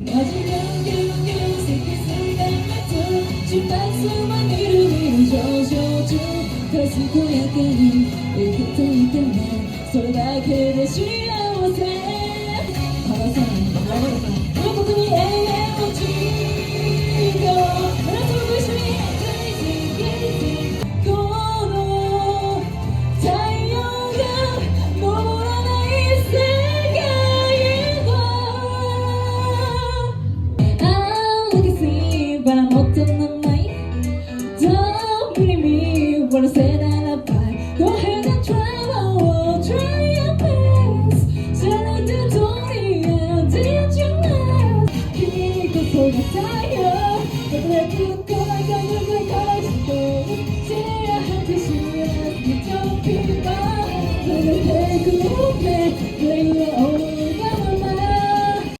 마지막 기억이 생긴 순간부터 주파수만 위로 져줘 다시 고약하니 끝에 때문에 소박하게 다시 나와서 걸어서 내 부분이 애매해지고 나도 조심히 crazy 고로 달려가 몰아내 이 세계에도 I'm looking see but I'm not on my don't believe me when I say that I'm fine go ahead and try oh try your best 사랑 두드리야 did you know 그리고 속았어요 너를 붙고 나가 누굴 걸어주고 지내야 할 듯이 좀 피가 너를 대고 내